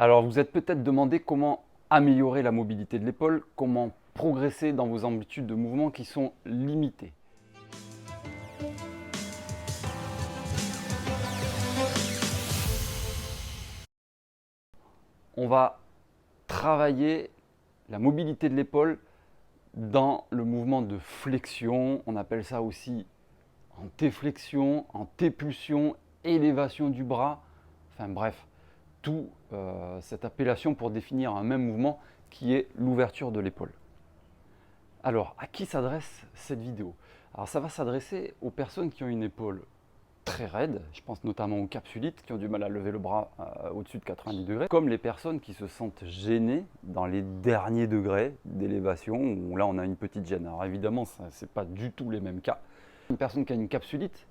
Alors, vous êtes peut-être demandé comment améliorer la mobilité de l'épaule, comment progresser dans vos amplitudes de mouvement qui sont limitées. On va travailler la mobilité de l'épaule dans le mouvement de flexion. On appelle ça aussi en T-flexion, en T-pulsion, élévation du bras. Enfin bref, tout cette appellation pour définir un même mouvement qui est l'ouverture de l'épaule. Alors, à qui s'adresse cette vidéo? Alors, ça va s'adresser aux personnes qui ont une épaule très raide, je pense notamment aux capsulites qui ont du mal à lever le bras au-dessus de 90 degrés, comme les personnes qui se sentent gênées dans les derniers degrés d'élévation, où là on a une petite gêne. Alors évidemment, ce n'est pas du tout les mêmes cas. Une personne qui a une capsulite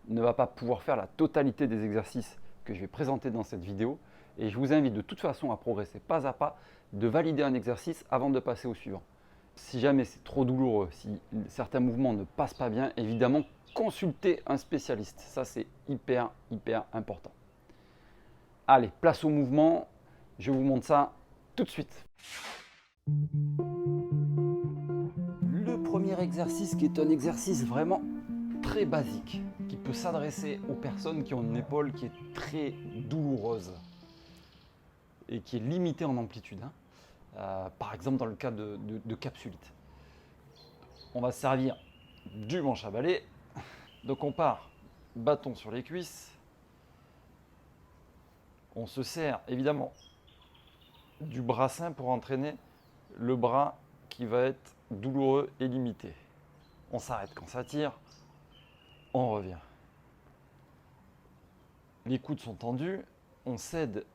ne va pas pouvoir faire la totalité des exercices que je vais présenter dans cette vidéo, et je vous invite de toute façon à progresser pas à pas, de valider un exercice avant de passer au suivant. Si jamais c'est trop douloureux, si certains mouvements ne passent pas bien, évidemment, consultez un spécialiste. Ça, c'est hyper important. Allez, place au mouvement. Je vous montre ça tout de suite. Le premier exercice, qui est un exercice vraiment très basique, qui peut s'adresser aux personnes qui ont une épaule qui est très douloureuse et qui est limitée en amplitude. Par exemple, dans le cas de capsulite. On va se servir du manche à balai. Donc on part bâton sur les cuisses. On se sert évidemment du brassin pour entraîner le bras qui va être douloureux et limité. On s'arrête quand ça tire. On revient. Les coudes sont tendus. On cède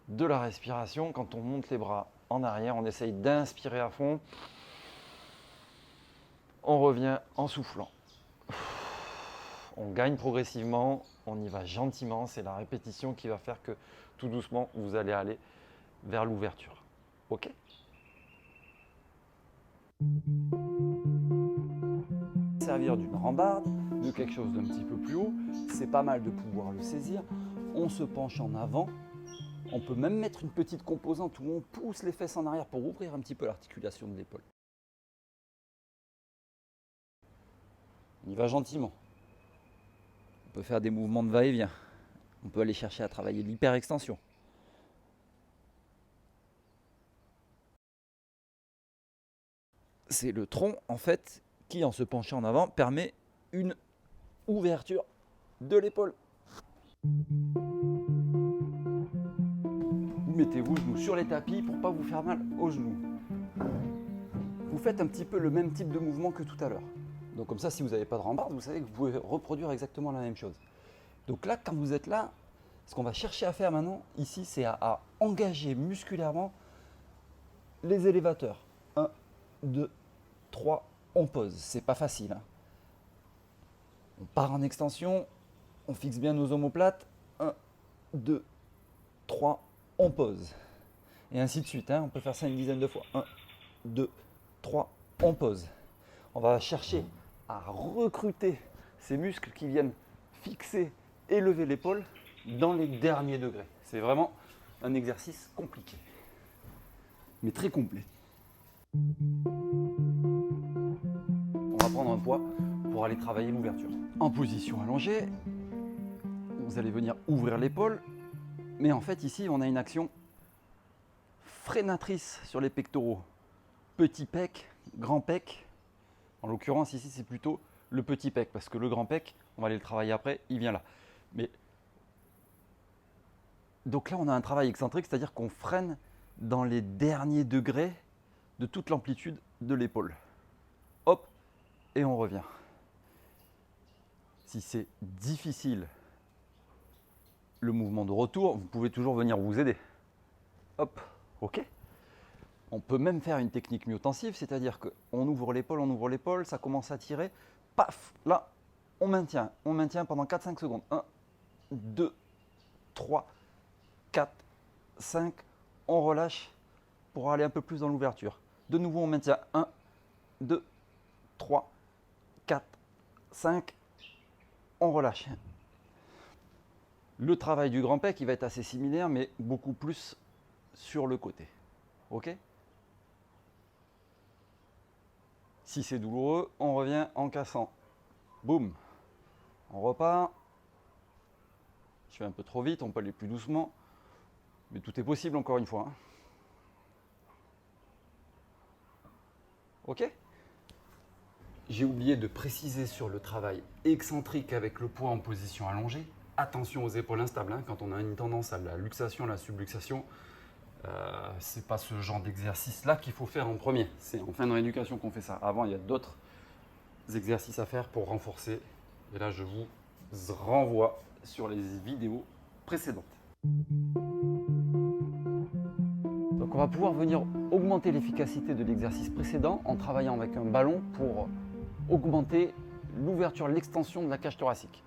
de la respiration. Quand on monte les bras en arrière, on essaye d'inspirer à fond. On revient en soufflant. On gagne progressivement, on y va gentiment, c'est la répétition qui va faire que tout doucement vous allez aller vers l'ouverture. Ok? Servir d'une rambarde, de quelque chose d'un petit peu plus haut, c'est pas mal de pouvoir le saisir. On se penche en avant. On peut même mettre une petite composante où on pousse les fesses en arrière pour ouvrir un petit peu l'articulation de l'épaule. On y va gentiment. On peut faire des mouvements de va-et-vient. On peut aller chercher à travailler l'hyperextension. C'est le tronc, en fait, qui, en se penchant en avant, permet une ouverture de l'épaule. Vous mettez vos genoux sur les tapis pour ne pas vous faire mal aux genoux. Vous faites un petit peu le même type de mouvement que tout à l'heure. Donc comme ça, si vous n'avez pas de rambarde, vous savez que vous pouvez reproduire exactement la même chose. Donc là, quand vous êtes là, ce qu'on va chercher à faire maintenant, ici, c'est à engager musculairement les élévateurs. 1, 2, 3, on pose. C'est pas facile. On part en extension, on fixe bien nos omoplates. 1, 2, 3, on pose. Et ainsi de suite. On peut faire ça une dizaine de fois. 1, 2, 3, on pose. On va chercher à recruter ces muscles qui viennent fixer et lever l'épaule dans les derniers degrés. C'est vraiment un exercice compliqué, mais très complet. On va prendre un poids pour aller travailler l'ouverture. En position allongée, vous allez venir ouvrir l'épaule, mais en fait ici on a une action freinatrice sur les pectoraux. Petit pec, grand pec. En l'occurrence ici c'est plutôt le petit pec, parce que le grand pec, on va aller le travailler après, il vient là. Mais donc là on a un travail excentrique, c'est-à-dire qu'on freine dans les derniers degrés de toute l'amplitude de l'épaule. Hop, et on revient. Si c'est difficile le mouvement de retour, vous pouvez toujours venir vous aider. Hop, ok. On peut même faire une technique myotensive, c'est-à-dire qu'on ouvre l'épaule, ça commence à tirer, paf, là, on maintient pendant 4-5 secondes. 1, 2, 3, 4, 5, on relâche pour aller un peu plus dans l'ouverture. De nouveau, on maintient 1, 2, 3, 4, 5, on relâche. Le travail du grand pec, il va être assez similaire, mais beaucoup plus sur le côté. Ok? Si c'est douloureux, on revient en cassant. Boum. On repart. Je fais un peu trop vite, on peut aller plus doucement. Mais tout est possible encore une fois. Hein. Ok? J'ai oublié de préciser sur le travail excentrique avec le poids en position allongée. Attention aux épaules instables. Hein. Quand on a une tendance à la luxation, la subluxation, c'est pas ce genre d'exercice-là qu'il faut faire en premier. C'est en fin de rééducation qu'on fait ça. Avant, il y a d'autres exercices à faire pour renforcer. Et là, je vous renvoie sur les vidéos précédentes. Donc, on va pouvoir venir augmenter l'efficacité de l'exercice précédent en travaillant avec un ballon pour augmenter l'ouverture, l'extension de la cage thoracique.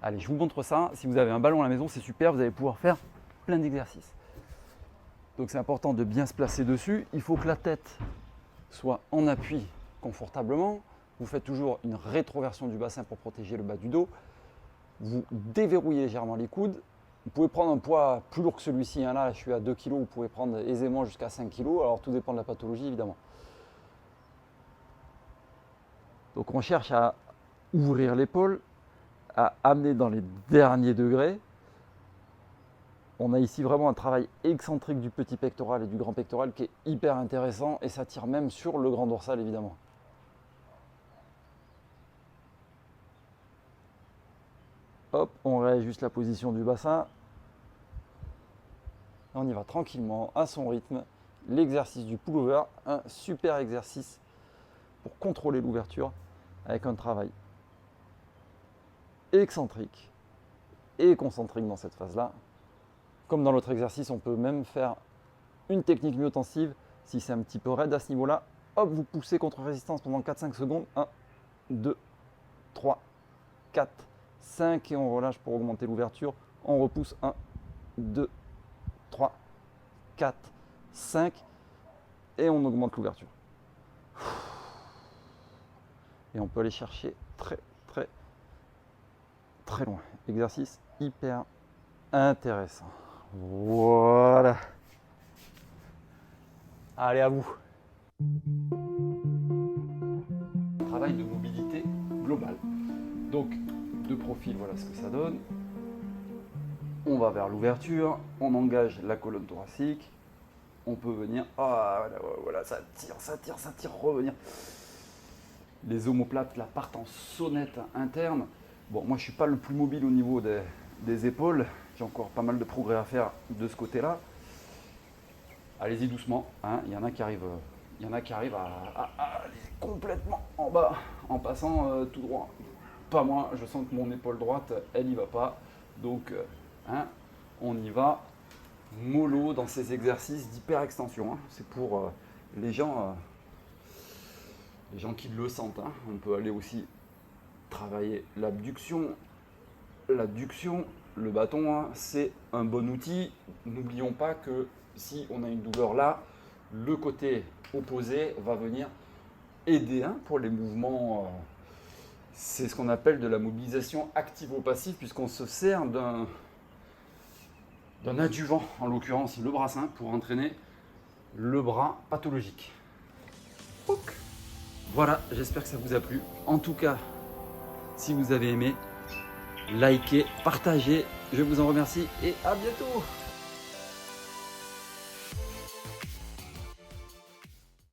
Allez, je vous montre ça. Si vous avez un ballon à la maison, c'est super. Vous allez pouvoir faire plein d'exercices. Donc c'est important de bien se placer dessus. Il faut que la tête soit en appui confortablement. Vous faites toujours une rétroversion du bassin pour protéger le bas du dos. Vous déverrouillez légèrement les coudes. Vous pouvez prendre un poids plus lourd que celui-ci. Hein. Là, je suis à 2 kg. Vous pouvez prendre aisément jusqu'à 5 kg. Alors tout dépend de la pathologie évidemment. Donc on cherche à ouvrir l'épaule, à amener dans les derniers degrés. On a ici vraiment un travail excentrique du petit pectoral et du grand pectoral qui est hyper intéressant et ça tire même sur le grand dorsal évidemment. Hop, on réajuste la position du bassin. On y va tranquillement, à son rythme. L'exercice du pullover, un super exercice pour contrôler l'ouverture avec un travail excentrique et concentrique dans cette phase-là. Comme dans l'autre exercice, on peut même faire une technique myotensive. Si c'est un petit peu raide à ce niveau-là, hop, vous poussez contre résistance pendant 4-5 secondes. 1, 2, 3, 4, 5 et on relâche pour augmenter l'ouverture. On repousse 1, 2, 3, 4, 5 et on augmente l'ouverture. Et on peut aller chercher très loin. Exercice hyper intéressant. Voilà. Allez, à vous. Travail de mobilité globale. Donc, de profil, voilà ce que ça donne. On va vers l'ouverture, on engage la colonne thoracique. On peut venir, voilà, ça tire, revenir. Les omoplates là partent en sonnette interne. Bon, moi je suis pas le plus mobile au niveau des épaules. J'ai encore pas mal de progrès à faire de ce côté-là. Allez-y doucement. Hein. Il y en a qui arrivent à aller complètement en bas en passant tout droit. Pas moi. Je sens que mon épaule droite, elle y va pas. Donc, on y va mollo dans ces exercices d'hyperextension. Hein. C'est pour les gens qui le sentent. Hein. On peut aller aussi travailler l'abduction, l'adduction. Le bâton, hein, c'est un bon outil. N'oublions pas que si on a une douleur là, le côté opposé va venir aider pour les mouvements. C'est ce qu'on appelle de la mobilisation activo-passive, puisqu'on se sert d'un adjuvant, en l'occurrence le brassin, pour entraîner le bras pathologique. Voilà, j'espère que ça vous a plu. En tout cas, si vous avez aimé, likez, partagez. Je vous en remercie et à bientôt.